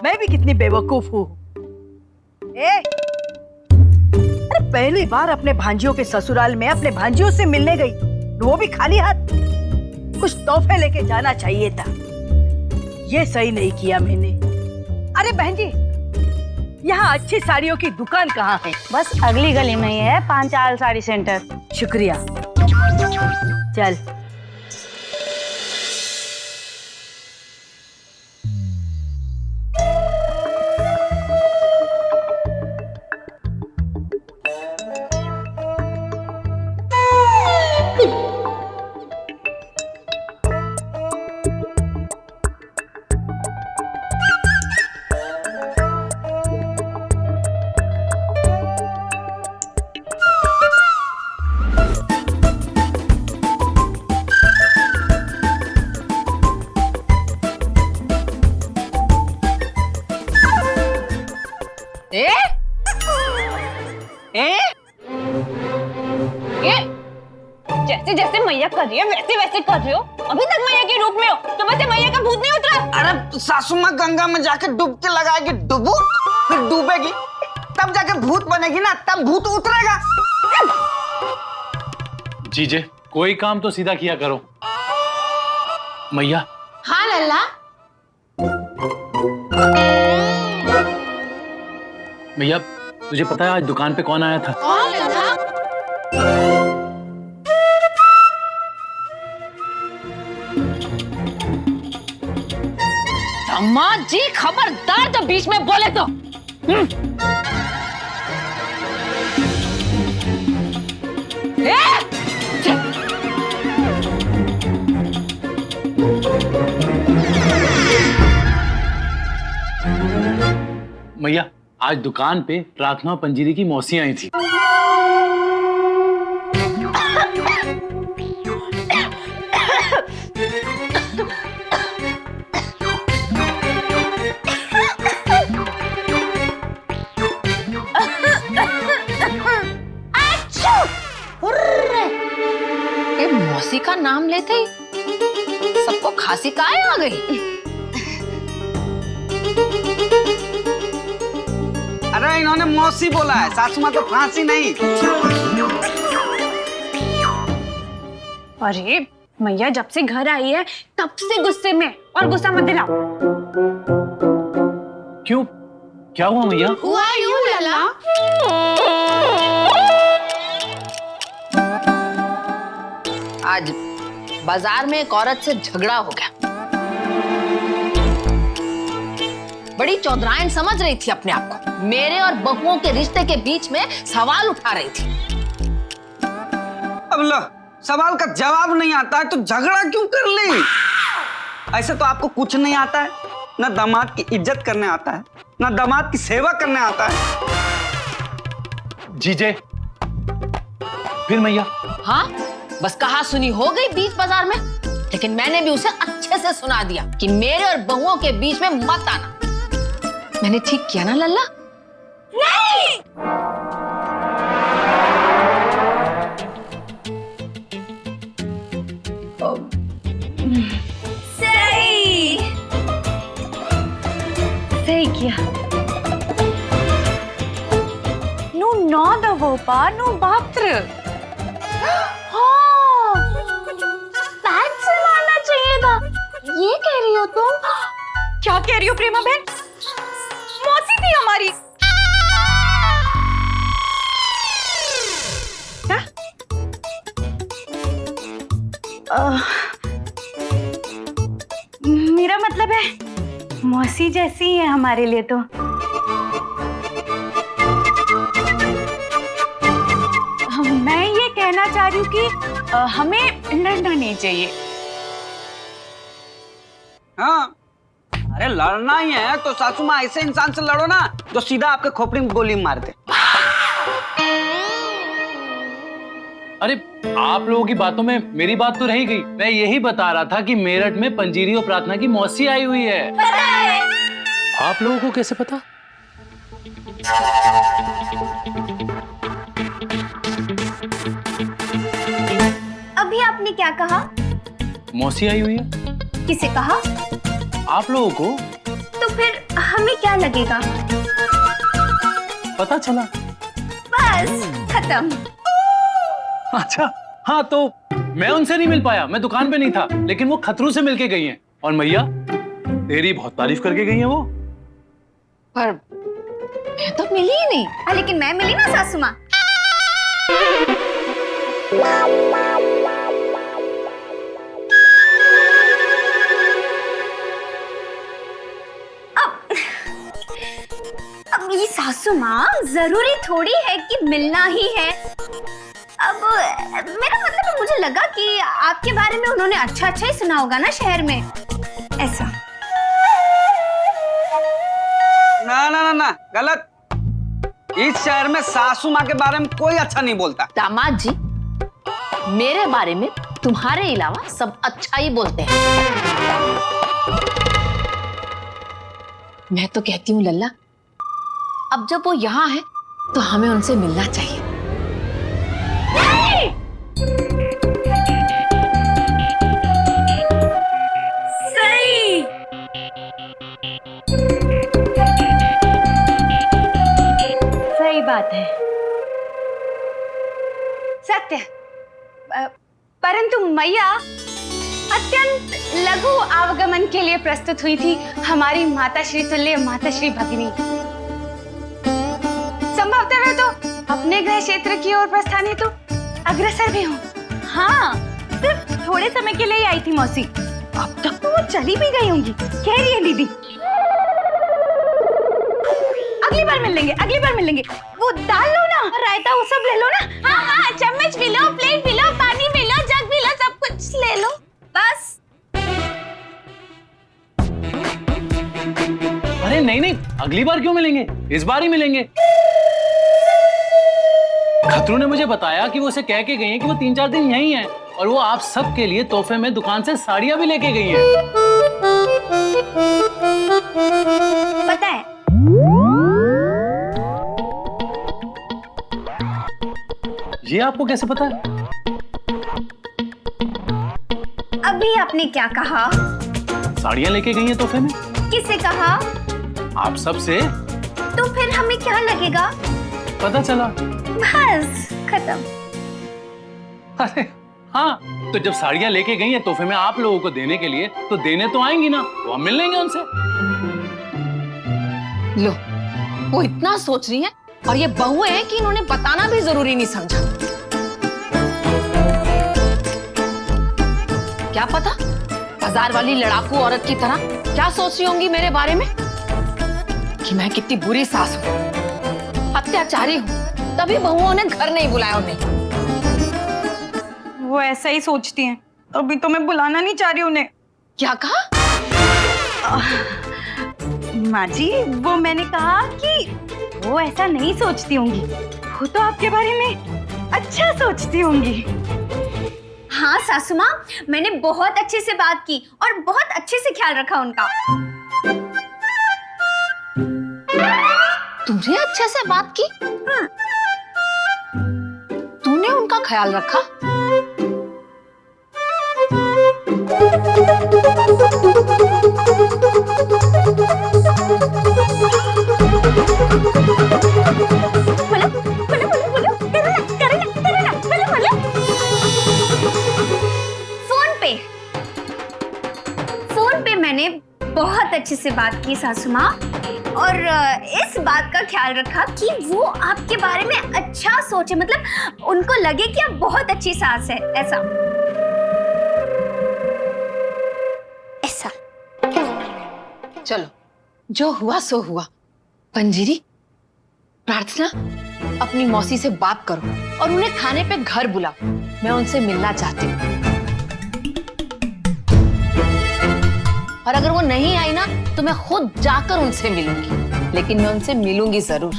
मैं भी कितनी बेवकूफ हूँ। अरे पहली बार अपने भांजियों के ससुराल में अपने भांजियों से मिलने गई, वो भी खाली हाथ। कुछ तोहफे लेके जाना चाहिए था, ये सही नहीं किया मैंने। अरे बहन जी, यहाँ अच्छी साड़ियों की दुकान कहाँ है? बस अगली गली में ही है, पांचाल साड़ी सेंटर। शुक्रिया। चल। जैसे जैसे मैया कर रही है वैसे वैसे कर रहे हो। अभी तक मैया के रूप में हो तो वैसे मैया का भूत नहीं उतरा? अरे सासू माँ गंगा में जाके डुबकी लगाएगी, डुबो फिर डूबेगी, तब जाके भूत बनेगी ना, तब भूत उतरेगा। जीजे कोई काम तो सीधा किया करो। मैया। हाँ लल्ला। मैया तुझे पता है आज दुकान पे कौन आया था? कौन लल्ला? अम्मा जी खबरदार जब बीच में बोले तो। मैया आज दुकान पे प्रार्थना पंजीरी की मौसी आई थी। मौसी का नाम लेते ही सबको खांसी काहे आ गई? अरे इन्होंने मौसी बोला है, सासू माँ तो फांसी नहीं। अरे मैया जब से घर आई है तब से गुस्से में, और गुस्सा मत दिलाओ। क्यों, क्या हुआ मैया? हुआ यूं लला, आज बाजार में एक औरत से झगड़ा हो गया। बड़ी चौधराइन समझ रही थी अपने आप को, मेरे और बहुओं के रिश्ते के बीच में सवाल उठा रही थी। अब लो, सवाल का जवाब नहीं आता है तो झगड़ा क्यों कर ली? ऐसे तो आपको कुछ नहीं आता है, ना दामाद की इज्जत करने आता है, ना दामाद की सेवा करने आता है। जीजे फिर मैया? हाँ बस कहा सुनी हो गई बीच बाजार में, लेकिन मैंने भी उसे अच्छे से सुना दिया कि मेरे और बहुओं के बीच में मत आना। मैंने ठीक किया ना लल्ला? नहीं। सही सही किया। नु नौदवोपा नु बात्र। हाँ, पैंट सिलवाना चाहिए था। ये कह रही हो तुम? क्या कह रही हो प्रेमा बहन? मौसी थी हमारी। क्या? मेरा मतलब है मौसी जैसी ही है हमारे लिए तो। मैं ये कहना चाह रही हूँ कि हमें लड़ना नहीं चाहिए। हाँ, अरे लड़ना ही है तो सासू माँ ऐसे इंसान से लड़ो ना जो सीधा आपके खोपड़ी में गोली मार दे। अरे आप लोगों की बातों में मेरी बात तो रह गई। मैं यही बता रहा था कि मेरठ में पंजीरी और प्रार्थना की मौसी आई हुई है। पता है। आप लोगों को कैसे पता? अभी आपने क्या कहा? मौसी आई हुई है। किसे कहा? आप लोगों को। तो फिर हमें क्या लगेगा? पता चला। बस खत्म। अच्छा हाँ, तो मैं उनसे नहीं मिल पाया, मैं दुकान पे नहीं था, लेकिन वो खतरू से मिलके गई हैं। और मैया तेरी बहुत तारीफ करके गई हैं वो। पर मैं तो मिली ही नहीं। लेकिन मैं मिली ना सासू माँ। अब ये सासू माँ जरूरी थोड़ी है कि मिलना ही है। अब मेरा मतलब है, मुझे लगा कि आपके बारे में उन्होंने अच्छा अच्छा ही सुना होगा ना शहर में, ऐसा। ना ना ना ना, गलत। इस शहर में सासू माँ के बारे में कोई अच्छा नहीं बोलता। दामाद जी, मेरे बारे में तुम्हारे अलावा सब अच्छा ही बोलते हैं। मैं तो कहती हूँ लल्ला, अब जब वो यहाँ है तो हमें उनसे मिलना चाहिए। सही। सही बात है, सत्य। परंतु मैया अत्यंत लघु आवागमन के लिए प्रस्तुत हुई थी हमारी माता श्री तुल्य माता श्री भगिनी। संभवतः वे तो अपने गृह क्षेत्र की ओर प्रस्थान हेतु अग्रसर भी हूँ। हाँ, सिर्फ थोड़े समय के लिए ही आई थी मौसी। अब तक तो वो चली भी गई होंगी, कह रही है दीदी। अगली बार मिल लेंगे, अगली बार मिल लेंगे। वो दाल लो ना, रायता वो सब ले लो ना। हाँ हाँ, चम्मच भी लो, प्लेट भी लो, पानी भी लो, जग भी लो, सब कुछ ले लो बस। अरे नहीं नहीं, अगली बार क्यों मिलेंगे, इस बार ही मिलेंगे। खतरू ने मुझे बताया कि वो उसे कह के गई हैं कि वो 3-4 दिन यहीं हैं, और वो आप सब के लिए तोहफे में दुकान से साड़ियां भी लेके गई हैं। पता है, ये आपको कैसे पता है? अभी आपने क्या कहा? साड़ियां लेके गई हैं तोहफे में। किसे कहा? आप सब से। तो फिर हमें क्या लगेगा? पता चला। बस खत्म। अरे हाँ, तो जब साड़ियां लेके गई हैं तोहफे में आप लोगों को देने के लिए, तो देने तो आएंगी ना, तो हम मिल लेंगे उनसे। लो, वो इतना सोच रही हैं, और ये बहुएं हैं कि इन्होंने बताना भी जरूरी नहीं समझा। क्या पता बाजार वाली लड़ाकू औरत की तरह क्या सोच रही होंगी मेरे बारे में, कि मैं कितनी बुरी सास हूँ, अत्याचारी हूँ, तभी बहुओं ने घर नहीं बुलाया उन्हें। वो ऐसा ही सोचती हैं, अभी तो मैं बुलाना नहीं चाह रही उन्हें। क्या कहा? माँ जी, वो मैंने कहा कि वो ऐसा नहीं सोचती होंगी, वो तो आपके बारे में अच्छा सोचती होंगी। हाँ सासू माँ, मैंने बहुत अच्छे से बात की और बहुत अच्छे से ख्याल रखा उनका। तुमने अच्छे से बात की? तूने उनका ख्याल रखा? बोलो बोलो बोलो बोलो, करो ना, बोलो बोलो। फोन पे मैंने बहुत अच्छे से बात की सासू माँ, और इस बात का ख्याल रखा कि वो आपके बारे में अच्छा सोचे, मतलब उनको लगे कि आप बहुत अच्छी सास है, ऐसा। चलो, जो हुआ सो हुआ। पंजीरी, प्रार्थना, अपनी मौसी से बात करो और उन्हें खाने पे घर बुलाओ। मैं उनसे मिलना चाहती हूँ। और अगर वो नहीं आई ना, तो मैं खुद जाकर उनसे मिलूंगी, लेकिन मैं उनसे मिलूंगी जरूर।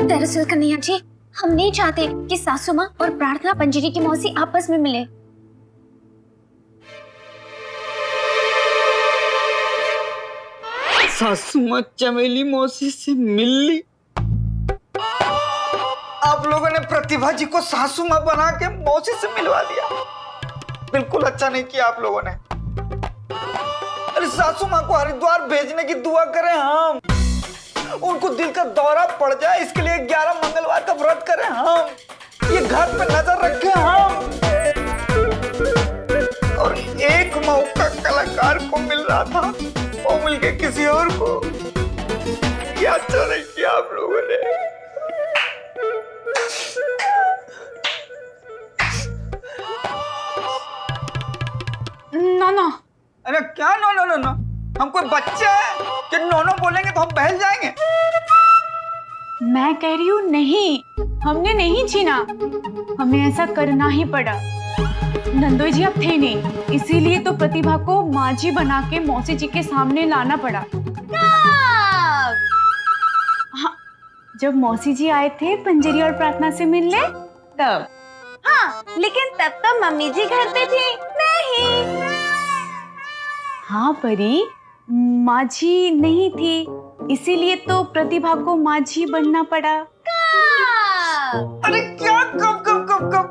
दरअसल कन्हैया जी, हम नहीं चाहते कि सासू माँ और प्रार्थना पंजीरी की मौसी आपस में मिले। सासू माँ चमेली मौसी से मिल ली। आप लोगों ने प्रतिभा जी को सासू माँ बना के मौसी से मिलवा दिया। बिल्कुल अच्छा नहीं किया आप लोगों ने। अरे सासू माँ को हरिद्वार भेजने की दुआ करें हम, उनको दिल का दौरा पड़ जाए इसके लिए 11 मंगलवार का व्रत करें हम, ये घर पे नजर रखें हम। और एक मौका कलाकार को मिल रहा था, वो मिल के किसी और को। क्या अच्छा नहीं किया आप लोगों ने। नोनो। अरे क्या नो नो नो नो, हम कोई बच्चे हैं कि नो नो बोलेंगे तो हम बहल जाएंगे। मैं कह रही हूँ नहीं, हमने नहीं छीना, हमें ऐसा करना ही पड़ा। नंदोई जी अब थे नहीं, इसीलिए तो प्रतिभा को माँ जी बना के मौसी जी के सामने लाना पड़ा। हाँ, जब मौसी जी आए थे पंजरी और प्रार्थना से मिलने तब। हाँ, लेकिन तब तो मम्मी जी घर पे थी। नहीं। हाँ परी, माँ जी नहीं थी, इसीलिए तो प्रतिभा को माँ जी बनना पड़ा। अरे क्या कब कब कब कब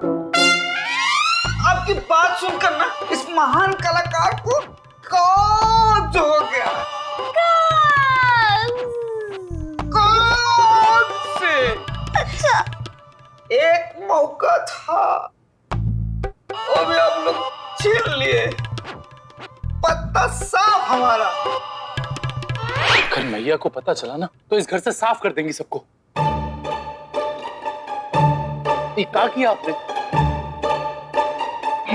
आपकी बात सुनकर ना इस महान कलाकार को कौन जो हो गया है। कौन से? अच्छा, एक मौका था, वो भी आप लोग छीन लिए। पत्ता साफ हमारा। अगर मैया को पता चला ना तो इस घर से साफ कर देंगी सबको। ये क्या किया आपने?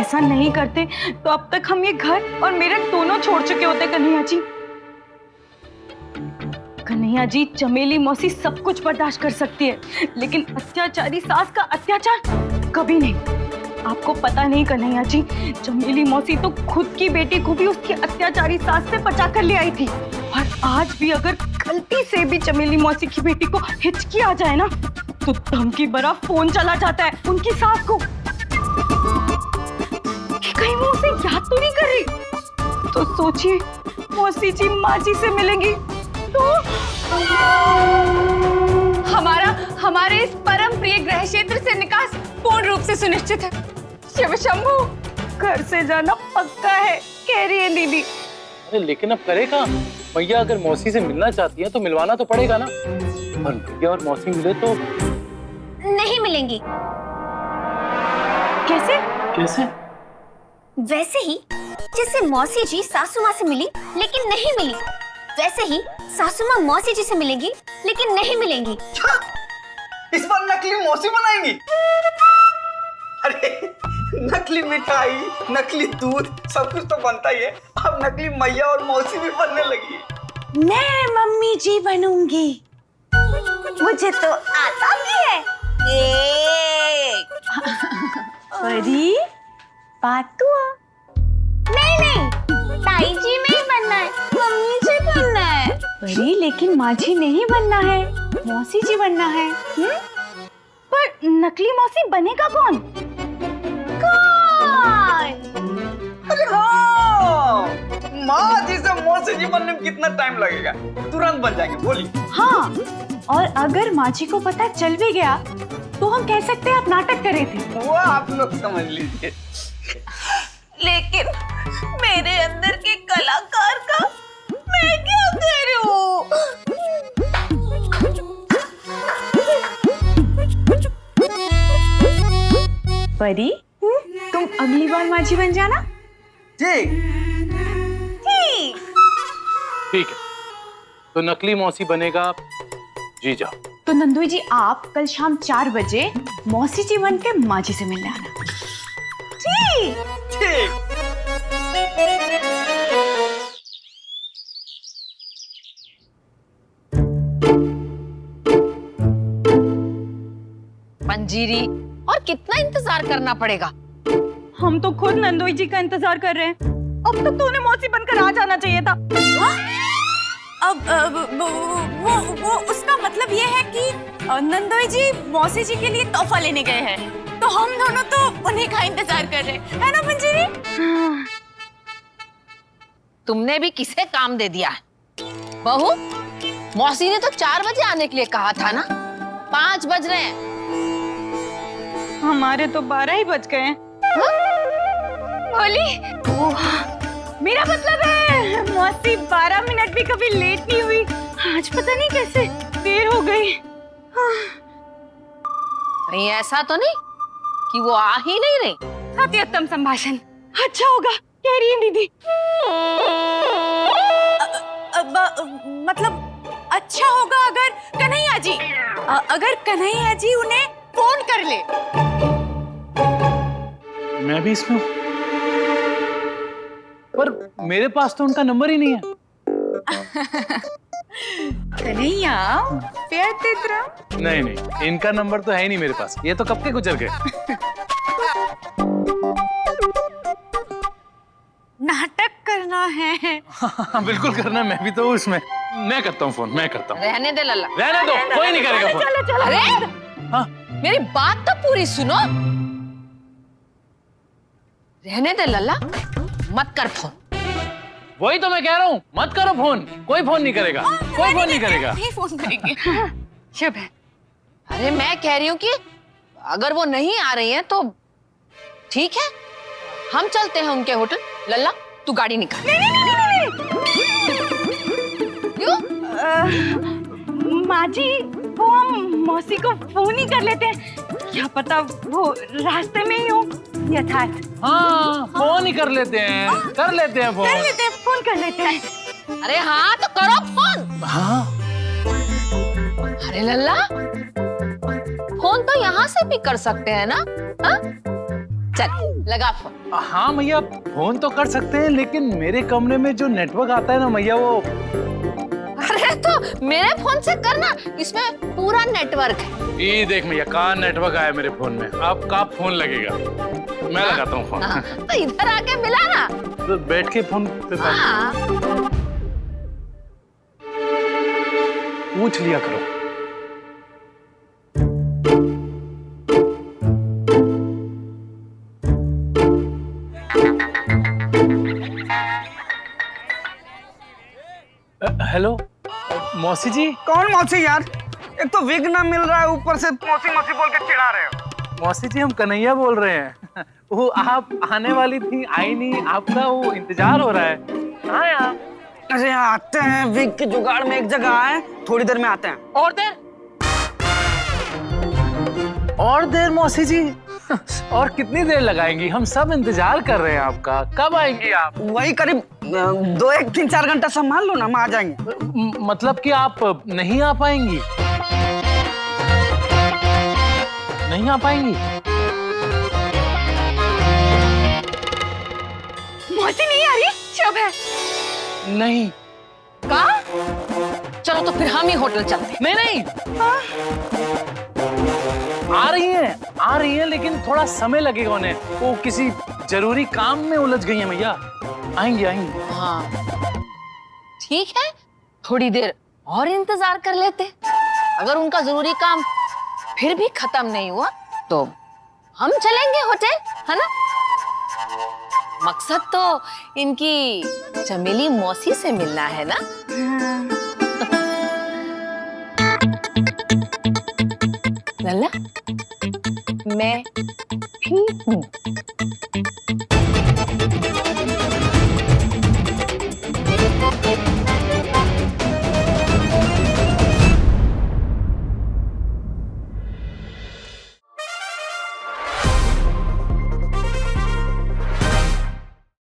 ऐसा नहीं करते तो अब तक हम ये घर और मेरे दोनों छोड़ चुके होते कन्हैया जी। कन्हैया जी, चमेली मौसी सब कुछ बर्दाश्त कर सकती है, लेकिन अत्याचारी सास का अत्याचार कभी नहीं। आपको पता नहीं कन्हैया जी, चमेली मौसी तो खुद की बेटी को भी उसकी अत्याचारी सास से बचा कर ले आई थी, और आज भी अगर गलती से भी चमेली मौसी की बेटी को हिचकी आ जाए ना तो धमकी भरा फोन चला जाता है उनकी सास को कि कहीं वो उसे याद तो नहीं कर रही। तो सोचिए, मौसी जी माँ जी से मिलेंगी तो हमारे इस परम प्रिय गृह क्षेत्र से निकास पूर्ण रूप से सुनिश्चित है। शिव शंभू, घर से जाना पक्का है, कह रही है दीदी। अरे लेकिन अब करेगा, मैया अगर मौसी से मिलना चाहती है तो मिलवाना तो पड़ेगा ना। और मैया और मौसी मिले तो नहीं मिलेंगी। कैसे? कैसे? वैसे ही जैसे मौसी जी सासू माँ से मिली लेकिन नहीं मिली, वैसे ही सासू माँ मौसी जी से मिलेंगी लेकिन नहीं मिलेंगी। इस बार नकली मौसी बनाएंगी। अरे नकली मिठाई, नकली दूध, सब कुछ तो बनता ही है, अब नकली मैया और मौसी भी बनने लगी है। मैं मम्मी जी बनूंगी, मुझे तो आता भी है। परी, पातुआ। नहीं, ताई जी में ही बनना है, मम्मी जी बनना है। परी, लेकिन माँ जी नहीं बनना है, मौसी जी बनना है। पर नकली मौसी बनेगा कौन? अरे हाँ, माँ जी से मौसी जी बनने में कितना टाइम लगेगा? तुरंत बन जाएंगे, बोलिए। हाँ, और अगर माँ जी को पता चल भी गया तो हम कह सकते हैं आप नाटक कर रहे थे। वो आप लोग समझ लीजिए। लेकिन मेरे अंदर के कलाकार का मैं क्या करूं? परी, तुम अगली बार माँ जी बन जाना। ठीक। ठीक है, तो नकली मौसी बनेगा जीजा। तो नंदुई जी, आप कल शाम 4 बजे मौसी जी बन के माँ जी से मिलने आना। ठीक। पंजीरी, और कितना इंतजार करना पड़ेगा? हम तो खुद नंदोई जी का इंतजार कर रहे हैं। अब तक तो उन्हें मौसी बनकर आ जाना चाहिए था। अब वो उसका मतलब ये है कि नंदोई जी मौसी जी के लिए तोहफा लेने गए हैं, तो हम दोनों तो उन्हीं का इंतजार कर रहे हैं, है ना मंजीरी? तुमने भी किसे काम दे दिया है? बहू, मौसी ने तो 4 बजे आने के लिए कहा था ना, 5 बज रहे हैं। हमारे तो 12 ही बज गए हैं। बोली मेरा मतलब है मौसी 12 मिनट भी कभी लेट नहीं हुई। आज पता नहीं कैसे देर हो गई। कहीं ऐसा तो नहीं कि वो आ ही नहीं रही? अति उत्तम संभाषण। अच्छा होगा कह रही है दीदी। मतलब अच्छा होगा अगर कन्हैया जी उन्हें फोन कर ले। मैं भी इसमें हूं। पर मेरे पास तो उनका नंबर ही नहीं है। कन्हैया प्यार तेरा। नहीं नहीं, इनका नंबर तो है ही नहीं मेरे पास। ये तो कब के गुजर गए। नाटक करना है। हाँ, बिल्कुल करना। मैं भी तो उसमें। मैं करता हूँ फोन, मैं करता हूँ। रहने दे लल्ला। रहने दो, कोई नहीं करेगा फोन। अरे हाँ, मेरी बात तो पूरी सुनो। रहने दे लल्ला, मत कर फोन। वही तो मैं कह रहा हूँ, मत करो फोन। कोई फोन नहीं करेगा, कोई फोन नहीं करेगा। नहीं फोन करेंगे। शुभ है। अरे मैं कह रही हूँ कि अगर वो नहीं आ रही हैं तो ठीक है, हम चलते हैं उनके होटल। लल्ला तू गाड़ी निकाल। क्यों? माँ जी वो हम मौसी को फोन ही कर लेते हैं। क्या पता वो रास्ते में ही हो। यथार्थ हाँ, फोन ही कर लेते हैं। कर लेते हैं फोन। फोन कर लेते हैं। अरे हाँ तो करो फोन। हाँ, अरे लल्ला, फोन तो यहाँ से भी कर सकते हैं ना? हाँ? चल लगा फोन। हाँ मैया, फोन तो कर सकते हैं, लेकिन मेरे कमरे में जो नेटवर्क आता है ना मैया, वो। अरे तो मेरे फोन से करना, इसमें पूरा नेटवर्क है। ये देख मैया, कहाँ नेटवर्क आया मेरे फोन में। आपका फोन लगेगा। मैं लगाता हूँ फोन। हाँ, तो इधर आके मिला ना। तो बैठ के फोन पे हाँ। पूछ लिया करो। हेलो मौसी जी। कौन मौसी यार? एक तो विग ना मिल रहा है, ऊपर से मौसी मौसी बोल के चिढ़ा रहे हो। मौसी जी, हम कन्हैया बोल रहे हैं। वो आप आने वाली थी, आई नहीं। आपका वो इंतजार हो रहा है। हाँ यार। अरे आते हैं, विग के जुगाड़ में एक जगह आए, थोड़ी देर में आते हैं। और देर? और देर मौसी जी? और कितनी देर लगाएंगी? हम सब इंतजार कर रहे हैं आपका। कब आएंगी आप? वही करीब 2, 1, 3, 4 घंटा संभाल लो ना, हम आ जाएंगे। मतलब कि आप नहीं आ पाएंगी? नहीं आ पाएंगी? मौसी नहीं आ रही? शुभ है। नहीं। का? चलो तो फिर हम ही होटल चलते हैं। नहीं। आ रही हैं, लेकिन थोड़ा समय लगेगा उन्हें। वो किसी जरूरी काम में उलझ गई हैं मैया। आएंगी। हाँ ठीक है, थोड़ी देर और इंतजार कर लेते। अगर उनका जरूरी काम फिर भी खत्म नहीं हुआ तो हम चलेंगे होटल, है ना? मकसद तो इनकी चमेली मौसी से मिलना है ना? लल्ला, मैं